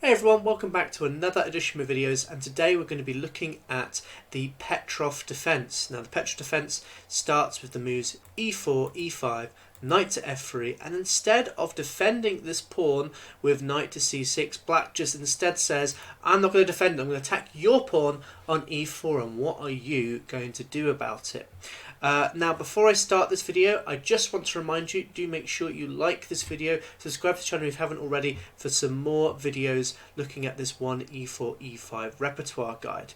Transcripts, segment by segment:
Hey everyone, welcome back to another edition of videos, and today we're going to be looking at the Petrov Defense. Now the Petrov Defense starts with the moves e4, e5, knight to f3, and instead of defending this pawn with knight to c6, black just instead says, I'm not going to defend, I'm going to attack your pawn on e4, and what are you going to do about it? Now before I start this video, I just want to remind you, do make sure you like this video, subscribe to the channel if you haven't already for some more videos looking at this 1 e4 e5 repertoire guide.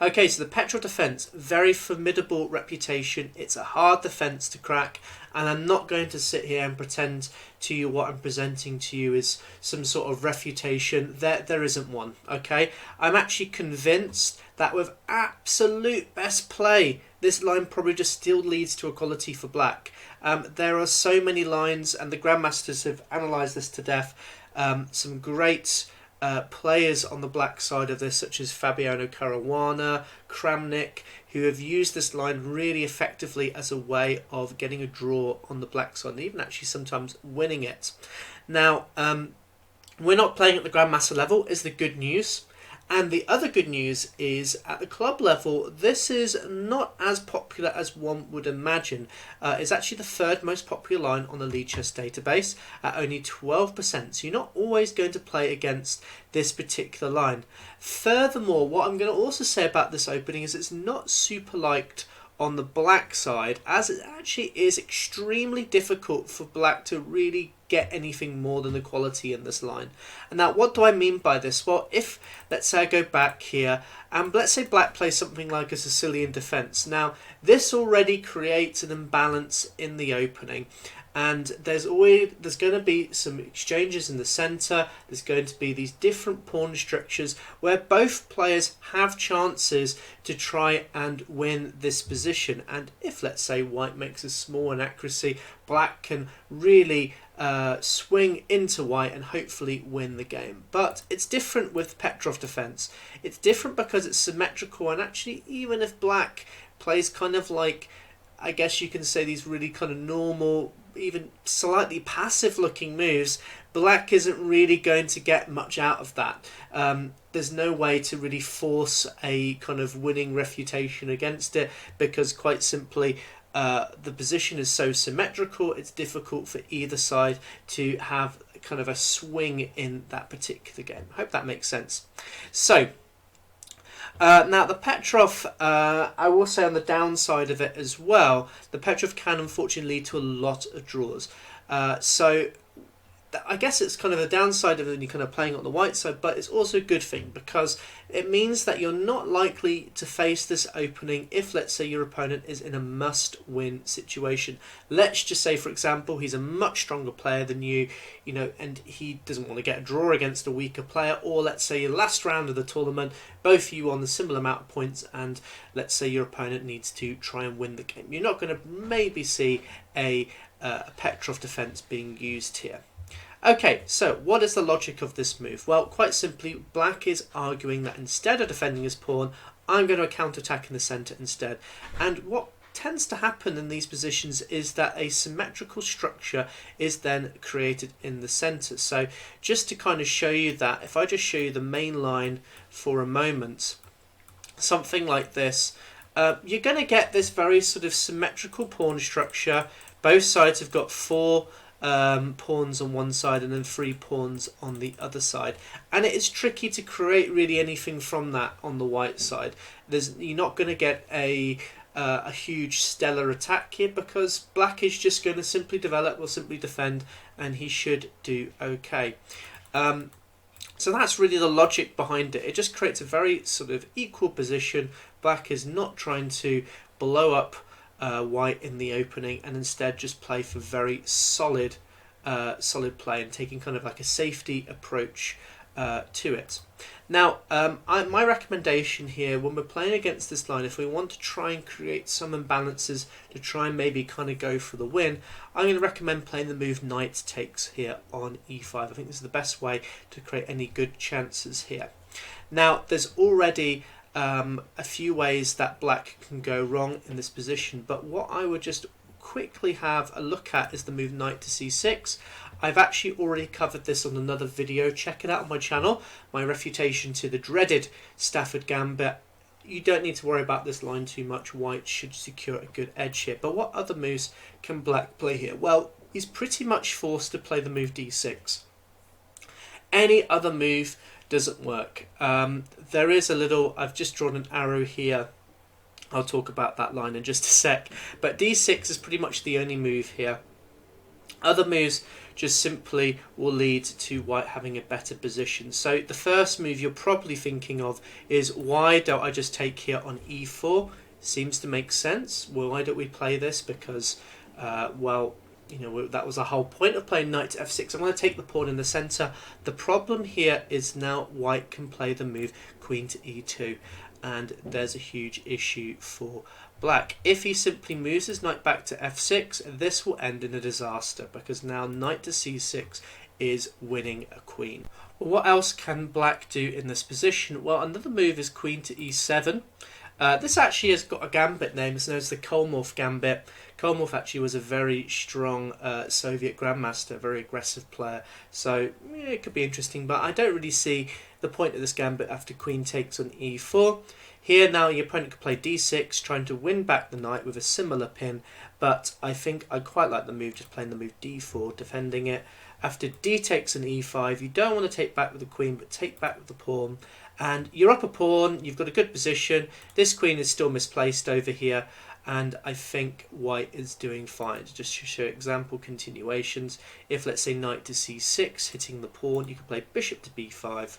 Okay, so the Petrov Defense, very formidable reputation. It's a hard defense to crack, and I'm not going to sit here and pretend to you what I'm presenting to you is some sort of refutation. There isn't one, okay? I'm actually convinced that with absolute best play, this line probably just still leads to equality for black. There are so many lines, and the Grandmasters have analysed this to death. Some great players on the black side of this, such as Fabiano Caruana, Kramnik, who have used this line really effectively as a way of getting a draw on the black side, and even actually sometimes winning it. Now, we're not playing at the Grandmaster level, is the good news. And the other good news is, at the club level, this is not as popular as one would imagine. It's actually the third most popular line on the Lichess database at only 12%. So you're not always going to play against this particular line. Furthermore, what I'm going to also say about this opening is it's not super liked on the black side, as it actually is extremely difficult for black to really get anything more than equality in this line. And now, what do I mean by this? Well, if, let's say I go back here, and let's say black plays something like a Sicilian defense. Now, this already creates an imbalance in the opening. And there's going to be some exchanges in the centre. There's going to be these different pawn structures where both players have chances to try and win this position. And if, let's say, white makes a small inaccuracy, black can really swing into white and hopefully win the game. But it's different with Petrov Defense. It's different because it's symmetrical, and actually even if black plays kind of like, I guess you can say, these really kind of normal, even slightly passive looking moves, black isn't really going to get much out of that. There's no way to really force a kind of winning refutation against it, because quite simply the position is so symmetrical, it's difficult for either side to have kind of a swing in that particular game. I hope that makes sense. So now the Petrov, I will say on the downside of it as well, the Petrov can unfortunately lead to a lot of draws. So I guess it's kind of a downside of when you're kind of playing on the white side, but it's also a good thing because it means that you're not likely to face this opening if, let's say, your opponent is in a must-win situation. Let's just say, for example, he's a much stronger player than you, and he doesn't want to get a draw against a weaker player, or let's say your last round of the tournament, both of you on the similar amount of points, and let's say your opponent needs to try and win the game. You're not going to maybe see a Petrov defense being used here. Okay, so what is the logic of this move? Well, quite simply, black is arguing that instead of defending his pawn, I'm going to counterattack in the centre instead. And what tends to happen in these positions is that a symmetrical structure is then created in the centre. So just to kind of show you that, if I just show you the main line for a moment, something like this, you're going to get this very sort of symmetrical pawn structure. Both sides have got four pawns on one side and then 3 pawns on the other side, and it is tricky to create really anything from that on the white side. You're not going to get a huge stellar attack here, because black is just going to simply develop or simply defend, and he should do okay. So that's really the logic behind it. It just creates a very sort of equal position. Black is not trying to blow up white in the opening, and instead just play for very solid play and taking kind of like a safety approach to it. Now, my recommendation here when we're playing against this line, if we want to try and create some imbalances to try and maybe kind of go for the win, I'm going to recommend playing the move knight takes here on e5. I think this is the best way to create any good chances here. Now, there's already a few ways that black can go wrong in this position, but what I would just quickly have a look at is the move knight to c6. I've actually already covered this on another video. Check it out on my channel, my refutation to the dreaded Stafford Gambit. You don't need to worry about this line too much. White should secure a good edge here. But what other moves can black play here? Well, he's pretty much forced to play the move d6. Any other move doesn't work. There is a little, I've just drawn an arrow here. I'll talk about that line in just a sec. But d6 is pretty much the only move here. Other moves just simply will lead to white having a better position. So the first move you're probably thinking of is, why don't I just take here on e4? Seems to make sense. Well, why don't we play this? Because, well, you know, that was the whole point of playing knight to f6. I'm going to take the pawn in the centre. The problem here is now white can play the move queen to e2. And there's a huge issue for black. If he simply moves his knight back to f6, this will end in a disaster, because now knight to c6 is winning a queen. Well, what else can black do in this position? Well, another move is queen to e7. This actually has got a gambit name. It's known as the Kolmov Gambit. Kolmov actually was a very strong Soviet grandmaster, very aggressive player. So yeah, it could be interesting, but I don't really see the point of this gambit after queen takes on e4. Here now your opponent could play d6, trying to win back the knight with a similar pin, but I think I quite like the move, just playing the move d4, defending it. After d takes on e5, you don't want to take back with the queen, but take back with the pawn. And you're up a pawn, you've got a good position. This queen is still misplaced over here, and I think white is doing fine. Just to show example continuations, if let's say knight to c6, hitting the pawn, you can play bishop to b5.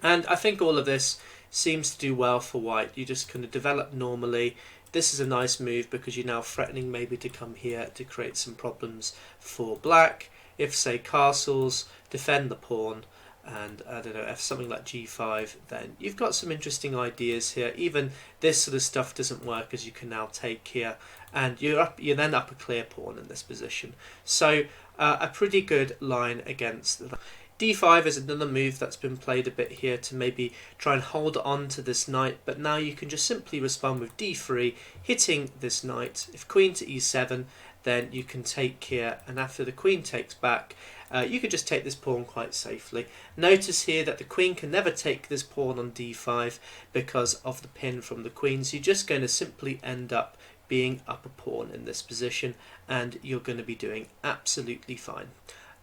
And I think all of this seems to do well for white. You just kind of develop normally. This is a nice move because you're now threatening maybe to come here to create some problems for black. If say castles, defend the pawn, and I don't know, if something like g5, then you've got some interesting ideas here. Even this sort of stuff doesn't work, as you can now take here, and you're then up a clear pawn in this position. So a pretty good line against that. d5 is another move that's been played a bit here to maybe try and hold on to this knight, but now you can just simply respond with d3, hitting this knight. If queen to e7, then you can take here, and after the queen takes back, you could just take this pawn quite safely. Notice here that the queen can never take this pawn on d5 because of the pin from the queen, so you're just going to simply end up being up a pawn in this position, and you're going to be doing absolutely fine.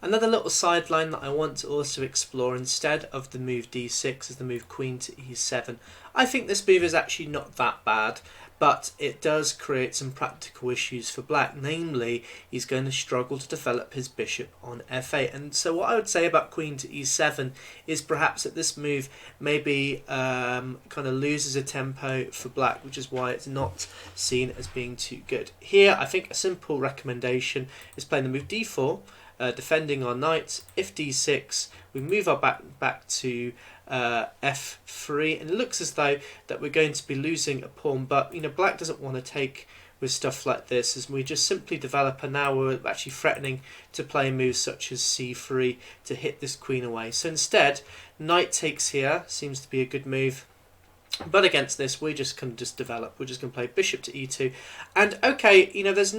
Another little sideline that I want to also explore instead of the move d6 is the move queen to e7. I think this move is actually not that bad, but it does create some practical issues for black. Namely, he's going to struggle to develop his bishop on f8. And so what I would say about queen to e7 is perhaps that this move maybe kind of loses a tempo for black, which is why it's not seen as being too good. Here, I think a simple recommendation is playing the move d4, defending our knight. If d6, we move our back to f3, and it looks as though that we're going to be losing a pawn, but you know, black doesn't want to take with stuff like this, as we just simply develop, and now we're actually threatening to play moves such as c3 to hit this queen away. So instead, knight takes here seems to be a good move. But against this, we just can develop. We're just going to play bishop to e2, and okay, you know, there's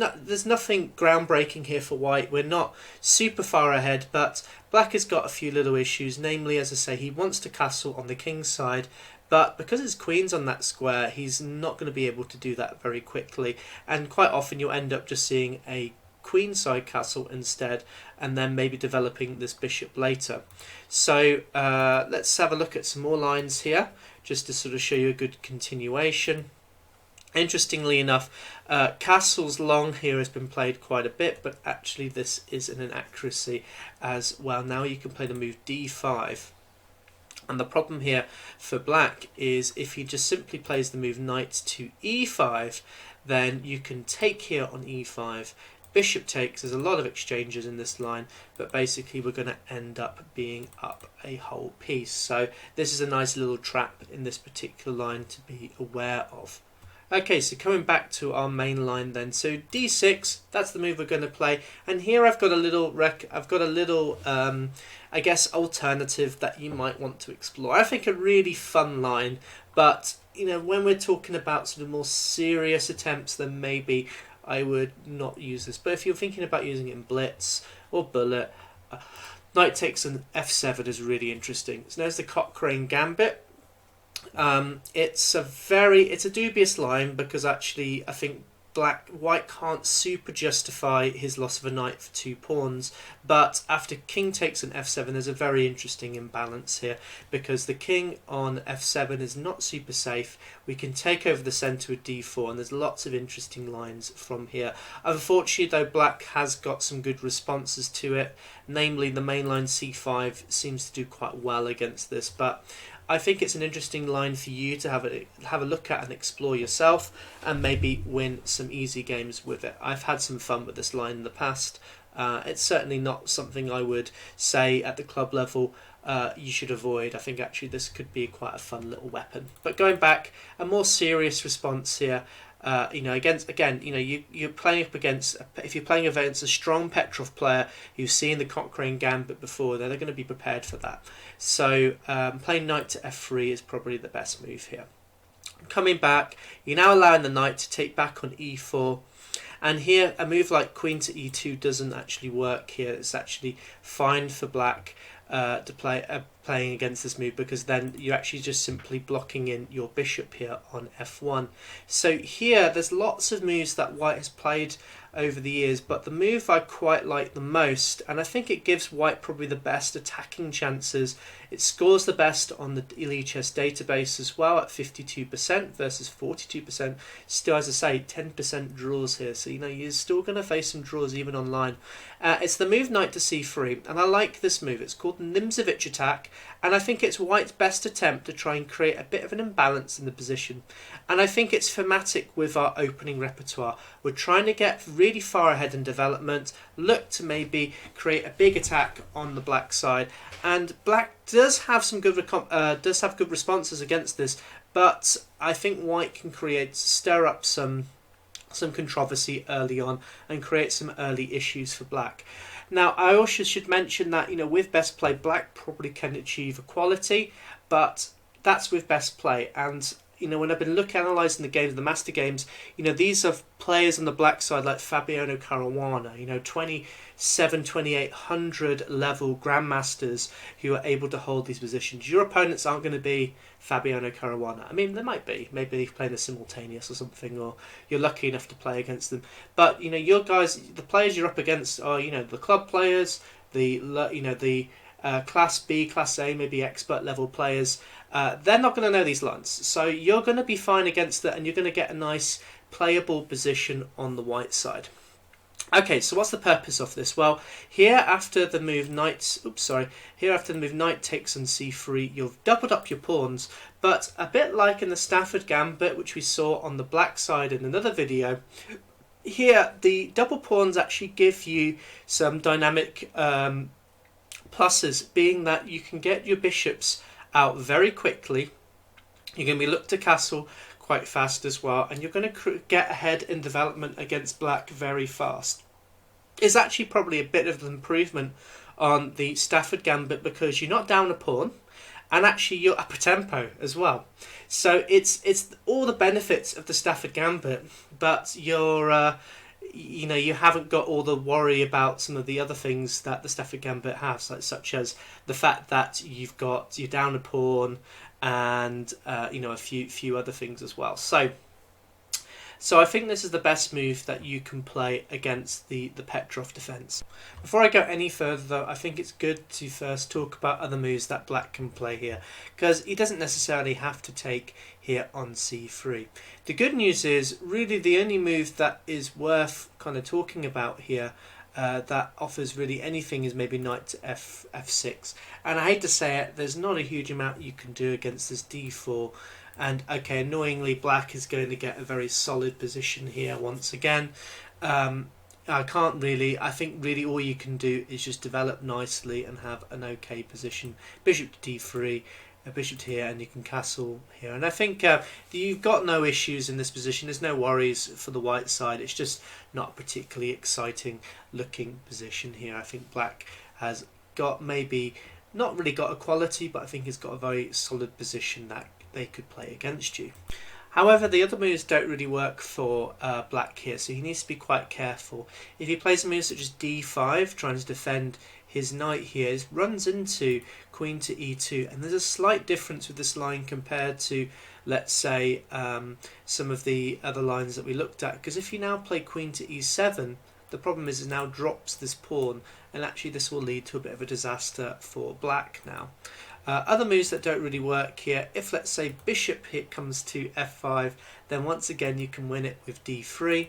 nothing groundbreaking here for white. We're not super far ahead, but black has got a few little issues. Namely, as I say, he wants to castle on the king's side, but because his queen's on that square, he's not going to be able to do that very quickly. And quite often, you'll end up just seeing a queenside castle instead, and then maybe developing this bishop later. So let's have a look at some more lines here, just to sort of show you a good continuation. Interestingly enough, castles long here has been played quite a bit, but actually this is an inaccuracy as well. Now you can play the move d5. And the problem here for black is if he just simply plays the move knight to e5, then you can take here on e5, bishop takes. There's a lot of exchanges in this line, but basically we're going to end up being up a whole piece. So this is a nice little trap in this particular line to be aware of. Okay, so coming back to our main line then, so d6, that's the move we're going to play, and here I've got a little I guess alternative that you might want to explore. I think a really fun line, but you know, when we're talking about sort of more serious attempts, then maybe I would not use this. But if you're thinking about using it in blitz, or bullet. Knight takes an f7 is really interesting. So there's the Cochrane Gambit. It's a dubious line because actually I think white can't super justify his loss of a knight for 2 pawns, but after king takes an f7 there's a very interesting imbalance here because the king on f7 is not super safe. We can take over the centre with d4 and there's lots of interesting lines from here. Unfortunately though, black has got some good responses to it, namely the main line c5 seems to do quite well against this, but I think it's an interesting line for you to have a look at and explore yourself and maybe win some easy games with it. I've had some fun with this line in the past. It's certainly not something I would say at the club level you should avoid. I think actually this could be quite a fun little weapon. But going back, a more serious response here. You're playing up against, if you're playing against a strong Petrov player who's seen the Cochrane Gambit before, they're going to be prepared for that. So playing knight to f3 is probably the best move here. Coming back, you're now allowing the knight to take back on e4. And here, a move like queen to e2 doesn't actually work here. It's actually fine for black to playing against this move because then you're actually just simply blocking in your bishop here on f1. So here, there's lots of moves that white has played over the years, but the move I quite like the most, and I think it gives white probably the best attacking chances. It scores the best on the Elite database as well at 52% versus 42%. Still, as I say, 10% draws here, so you're still going to face some draws even online. It's the move knight to c3, and I like this move. It's called Nimzowitsch Attack, and I think it's white's best attempt to try and create a bit of an imbalance in the position. And I think it's thematic with our opening repertoire. We're trying to get really far ahead in development, look to maybe create a big attack on the black side, and black does have some good responses against this, but I think white can stir up some controversy early on and create some early issues for black. Now, I also should mention that, with best play, black probably can achieve equality, but that's with best play. And, when I've been analysing the games, the master games, these are players on the black side like Fabiano Caruana, 2800 level grandmasters who are able to hold these positions. Your opponents aren't going to be Fabiano Caruana. I mean, they might be. Maybe they're playing a simultaneous or something, or you're lucky enough to play against them. But, your guys, the players you're up against are, the club players, the Class B, Class A, maybe expert level players. They're not going to know these lines. So you're going to be fine against it, and you're going to get a nice playable position on the white side. Okay, so what's the purpose of this? Well, here after the move knight takes on c3, you've doubled up your pawns, but a bit like in the Stafford Gambit, which we saw on the black side in another video, here the double pawns actually give you some dynamic pluses, being that you can get your bishops out very quickly. You're going to be looked to castle quite fast as well, and you're going to get ahead in development against black very fast. It's actually probably a bit of an improvement on the Stafford Gambit because you're not down a pawn, and actually you're up a tempo as well. So it's all the benefits of the Stafford Gambit, but you're you haven't got all the worry about some of the other things that the Stafford Gambit has, such as the fact that you're down a pawn and a few other things as well. So I think this is the best move that you can play against the Petrov Defense. Before I go any further though, I think it's good to first talk about other moves that black can play here, because he doesn't necessarily have to take here on c3. The good news is really the only move that is worth kind of talking about here that offers really anything is maybe knight to f6. And I hate to say it, there's not a huge amount you can do against this d4. And okay, annoyingly, black is going to get a very solid position here once again. I think really all you can do is just develop nicely and have an okay position. Bishop to d3, a bishop here, and you can castle here. And I think you've got no issues in this position. There's no worries for the white side. It's just not a particularly exciting looking position here. I think black has got maybe not really got equality, but I think he's got a very solid position that they could play against you. However, the other moves don't really work for black here, so he needs to be quite careful. If he plays a move such as d5, trying to defend his knight here, runs into queen to e2, and there's a slight difference with this line compared to, let's say, some of the other lines that we looked at, because if you now play queen to e7, the problem is it now drops this pawn, and actually this will lead to a bit of a disaster for black now. Other moves that don't really work here, if let's say bishop here comes to f5, then once again you can win it with d3,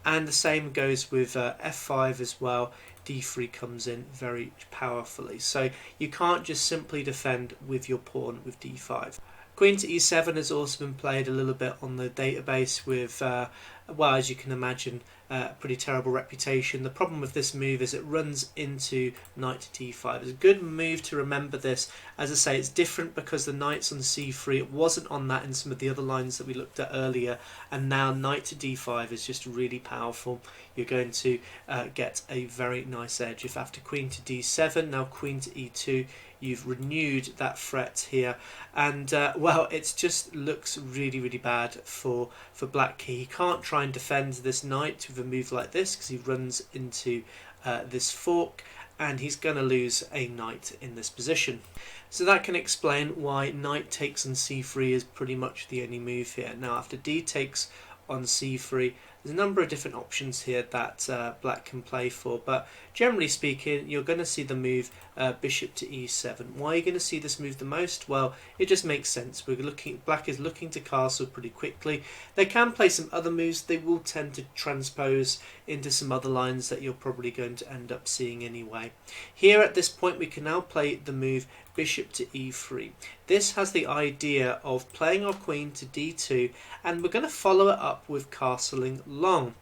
and the same goes with f5 as well. d3 comes in very powerfully, so you can't just simply defend with your pawn with d5. Queen to e7 has also been played a little bit on the database with, well, as you can imagine, a pretty terrible reputation. The problem with this move is it runs into knight to d5. It's a good move to remember this. As I say, it's different because the knight's on c3. It wasn't on that in some of the other lines that we looked at earlier, and now knight to d5 is just really powerful. You're going to get a very nice edge. If after queen to d7, now queen to e2, you've renewed that threat here, and well, it just looks really bad for black. He can't try and defend this knight with a move like this because he runs into this fork, and he's going to lose a knight in this position. So that can explain why knight takes on c3 is pretty much the only move here. Now after d takes on c3, there's a number of different options here that black can play for, but generally speaking, you're going to see the move bishop to e7. Why are you going to see this move the most? Well, it just makes sense. Black is looking to castle pretty quickly. They can play some other moves. They will tend to transpose into some other lines that you're probably going to end up seeing anyway. Here at this point, we can now play the move bishop to e3. This has the idea of playing our queen to d2, and we're going to follow it up with castling long.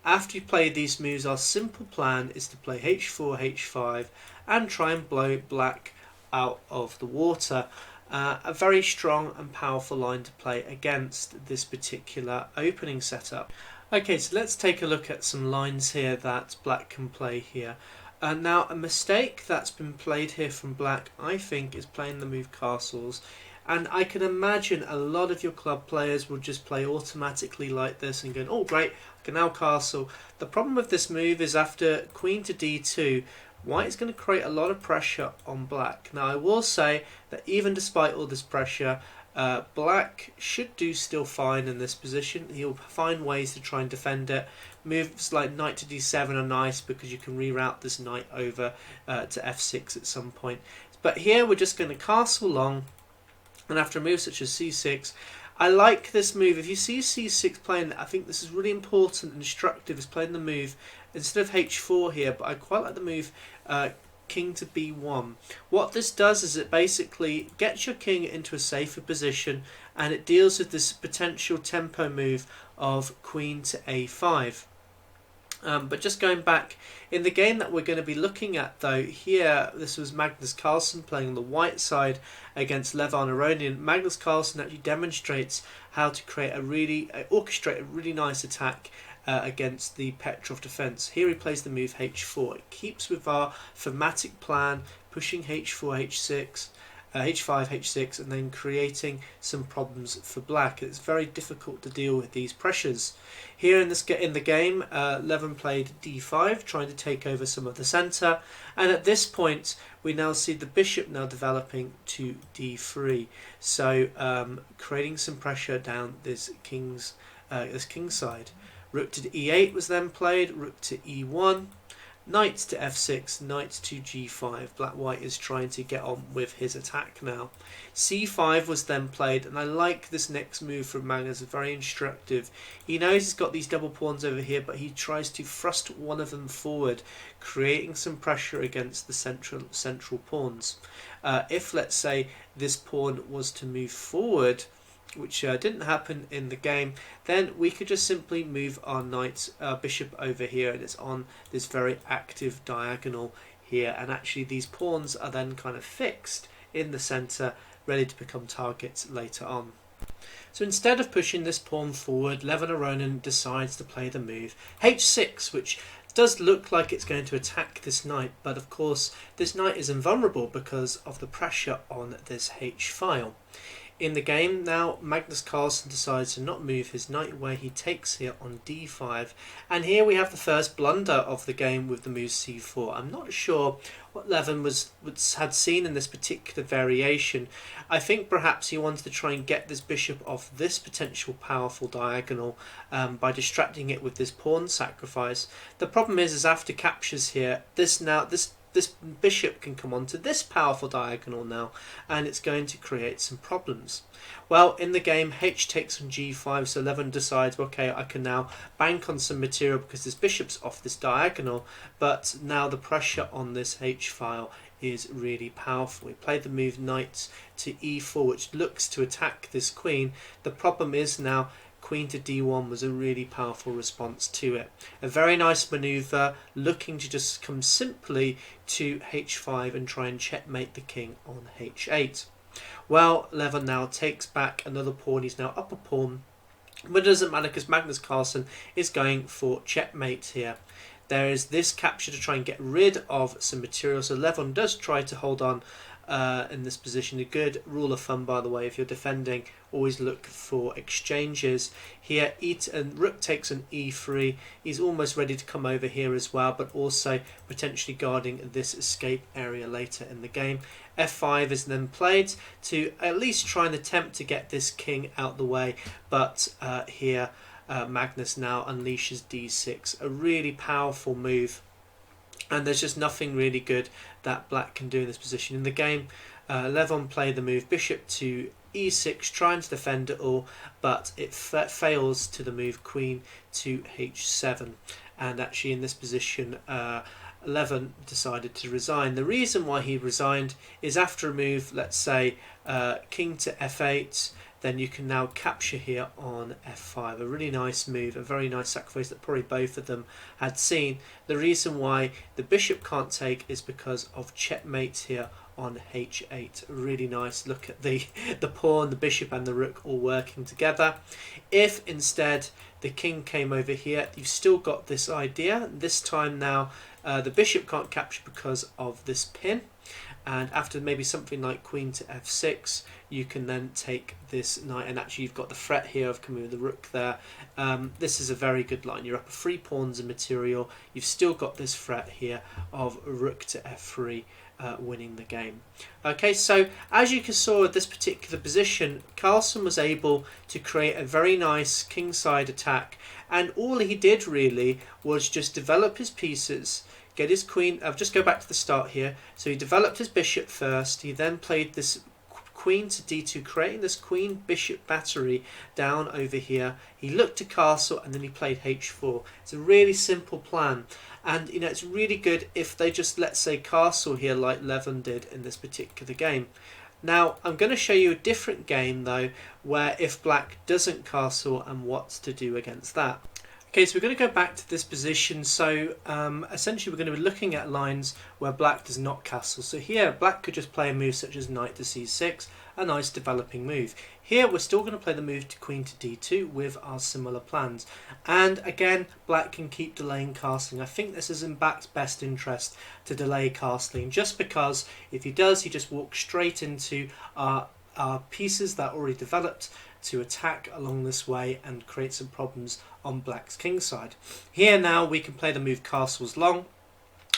After you play these moves, our simple plan is to play h4, h5, and try and blow black out of the water. A very strong and powerful line to play against this particular opening setup. Okay, so let's take a look at some lines here that black can play here. Now, a mistake that's been played here from black, I think, is playing the move castles. And I can imagine a lot of your club players will just play automatically like this and go, oh great, I can now castle. The problem with this move is after queen to d2, white is going to create a lot of pressure on black. Now I will say that even despite all this pressure, black should do still fine in this position. He'll find ways to try and defend it. Moves like knight to d7 are nice because you can reroute this knight over to f6 at some point. But here we're just going to castle long, and after a move such as c6, I like this move. If you see c6 playing, I think this is really important and instructive, is playing the move instead of h4 here, but I quite like the move king to b1. What this does is it basically gets your king into a safer position, and it deals with this potential tempo move of queen to a5. But just going back, in the game that we're going to be looking at though, here, this was Magnus Carlsen playing on the white side against Levan Aronian. Magnus Carlsen actually demonstrates how to orchestrate a really nice attack against the Petrov Defense. Here he plays the move h4. It keeps with our thematic plan, pushing h4, h6, h5, h6, and then creating some problems for black. It's very difficult to deal with these pressures. Here in the game, Levan played d5, trying to take over some of the centre, and at this point we now see the bishop now developing to d3, so creating some pressure down this king's side. Rook to e8 was then played, rook to e1, knight to f6, knight to g5. Black-white is trying to get on with his attack now. c5 was then played, and I like this next move from Magnus. It's very instructive. He knows he's got these double pawns over here, but he tries to thrust one of them forward, creating some pressure against the central pawns. If, let's say, this pawn was to move forward, which didn't happen in the game, then we could just simply move our bishop over here, and it's on this very active diagonal here, and actually these pawns are then kind of fixed in the centre, ready to become targets later on. So instead of pushing this pawn forward, Levan Aronian decides to play the move h6, which does look like it's going to attack this knight, but of course this knight is invulnerable because of the pressure on this h file. In the game now, Magnus Carlsen decides to not move his knight where he takes here on d5, and here we have the first blunder of the game with the move c4. I'm not sure what Levin had seen in this particular variation. I think perhaps he wanted to try and get this bishop off this potential powerful diagonal by distracting it with this pawn sacrifice. The problem is after captures here, this bishop can come onto this powerful diagonal now, and it's going to create some problems. Well, in the game, h takes on g5, so Levin decides, okay, I can now bank on some material because this bishop's off this diagonal, but now the pressure on this h file is really powerful. We played the move knight to e4, which looks to attack this queen. The problem is now queen to d1 was a really powerful response to it. A very nice maneuver, looking to just come simply to h5 and try and checkmate the king on h8. Well, Levin now takes back another pawn. He's now up a pawn, but it doesn't matter because Magnus Carlsen is going for checkmate here. There is this capture to try and get rid of some material, so Levin does try to hold on in this position. A good rule of thumb, by the way, if you're defending, always look for exchanges. Here rook takes an e3. He's almost ready to come over here as well, but also potentially guarding this escape area later in the game. f5 is then played to at least try and attempt to get this king out the way, but here Magnus now unleashes d6, a really powerful move. And there's just nothing really good that black can do in this position. In the game, Levin played the move bishop to e6, trying to defend it all, but it fails to the move queen to h7. And actually in this position, Levin decided to resign. The reason why he resigned is after a move, let's say king to f8, then you can now capture here on f5. A really nice move, a very nice sacrifice that probably both of them had seen. The reason why the bishop can't take is because of checkmate here on h8. Really nice. Look at the pawn, the bishop and the rook all working together. If instead the king came over here, you've still got this idea. This time now the bishop can't capture because of this pin. And after maybe something like queen to f6, you can then take this knight, and actually you've got the threat here of coming with the rook there. This is a very good line. You're up 3 pawns of material. You've still got this threat here of rook to f3 winning the game. Okay, so as you saw at this particular position, Carlsen was able to create a very nice kingside attack, and all he did really was just develop his pieces, get his queen. I'll just go back to the start here. So he developed his bishop first. He then played this queen to d2, creating this queen bishop battery down over here. He looked to castle and then he played h4. It's a really simple plan, and you know, it's really good if they just, let's say, castle here like Levin did in this particular game. Now I'm going to show you a different game though, where if black doesn't castle and what to do against that. Okay, so we're going to go back to this position. So essentially we're going to be looking at lines where black does not castle. So here black could just play a move such as knight to c6, a nice developing move. Here we're still going to play the move to queen to d2 with our similar plans. And again, black can keep delaying castling. I think this is in black's best interest to delay castling, just because if he does, he just walks straight into our pieces that are already developed to attack along this way and create some problems on black's king side. Here now we can play the move castles long.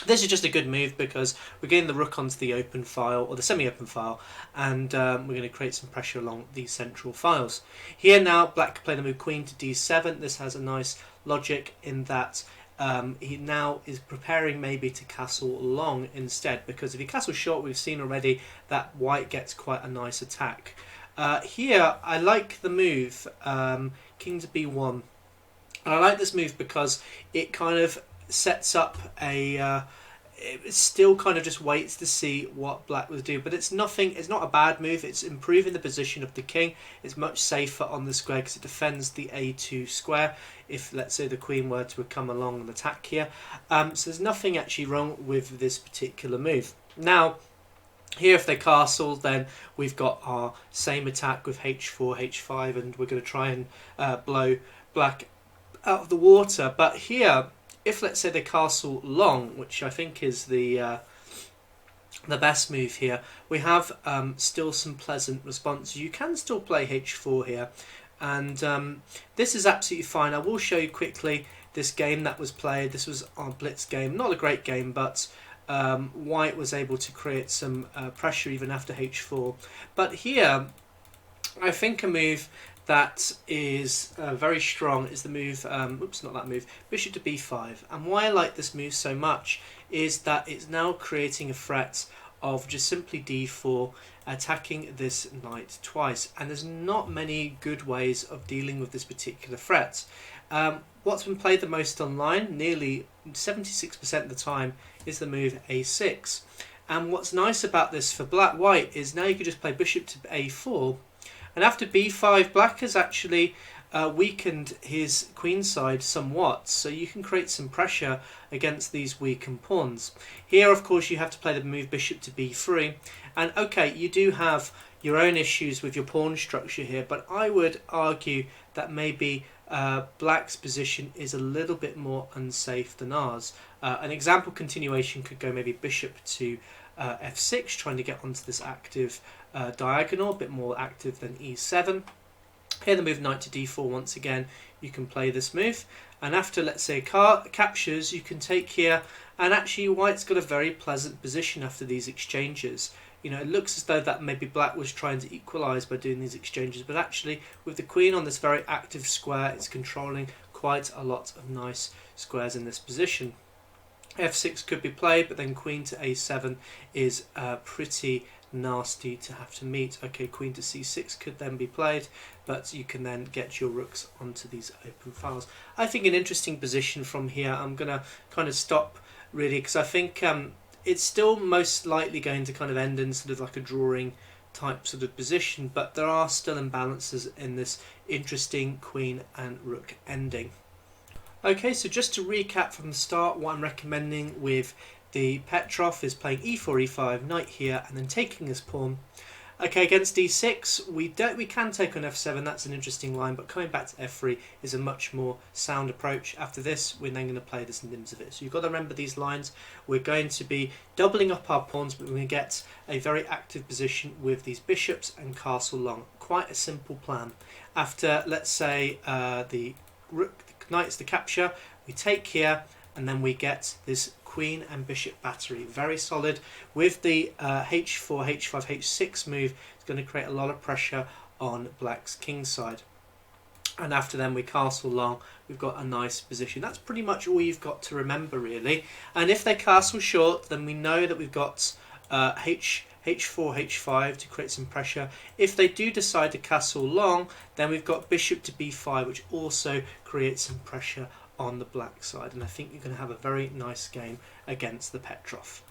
This is just a good move because we're getting the rook onto the open file, or the semi-open file, and we're going to create some pressure along these central files. Here now black can play the move queen to d7. This has a nice logic in that he now is preparing maybe to castle long instead, because if he castles short, we've seen already that white gets quite a nice attack. Here I like the move king to b1. And I like this move because it kind of sets up a it still kind of just waits to see what black will do, but it's not a bad move. It's improving the position of the king. It's much safer on the square because it defends the a2 square if, let's say, the queen were to come along and attack here. So there's nothing actually wrong with this particular move. Now here if they castle, then we've got our same attack with h4, h5, and we're going to try and blow black out of the water. But here, if let's say they castle long, which I think is the the best move here. We have still some pleasant response. You can still play h4 here, and this is absolutely fine. I will show you quickly this game that was played. This was our blitz game, not a great game, but white was able to create some pressure even after h4. But here, I think a move that is very strong is the move, oops, not that move, bishop to b5. And why I like this move so much is that it's now creating a threat of just simply d4, attacking this knight twice. And there's not many good ways of dealing with this particular threat. What's been played the most online, nearly 76% of the time, is the move a6. And what's nice about this for white is now you can just play bishop to a4, and after b5, black has actually weakened his queenside somewhat, so you can create some pressure against these weakened pawns. Here, of course, you have to play the move bishop to b3, and okay, you do have your own issues with your pawn structure here, but I would argue that maybe black's position is a little bit more unsafe than ours. An example continuation could go maybe bishop to f6, trying to get onto this active diagonal, a bit more active than e7. Here the move knight to d4 once again, you can play this move, and after, let's say, captures, you can take here, and actually white's got a very pleasant position after these exchanges. You know, it looks as though that maybe black was trying to equalise by doing these exchanges, but actually with the queen on this very active square, it's controlling quite a lot of nice squares in this position. f6 could be played, but then queen to a7 is pretty nasty to have to meet. Okay, queen to c6 could then be played, but you can then get your rooks onto these open files. I think an interesting position from here. I'm going to kind of stop really, because I think it's still most likely going to kind of end in sort of like a drawing type sort of position, but there are still imbalances in this interesting queen and rook ending. Okay, so just to recap from the start, what I'm recommending with the Petrov is playing e4, e5, knight here, and then taking this pawn. Okay, against d6, we can take on f7, that's an interesting line, but coming back to f3 is a much more sound approach. After this, we're then going to play this Nimzowitsch. So you've got to remember these lines. We're going to be doubling up our pawns, but we're going to get a very active position with these bishops and castle long. Quite a simple plan. After, let's say, the rook, the knight's the capture, we take here, and then we get this queen and bishop battery. Very solid. With the h4, h5, h6 move, it's going to create a lot of pressure on black's kingside. And after then we castle long, we've got a nice position. That's pretty much all you've got to remember, really. And if they castle short, then we know that we've got h4, h5 to create some pressure. If they do decide to castle long, then we've got bishop to b5, which also creates some pressure on the black side, and I think you're going to have a very nice game against the Petrov.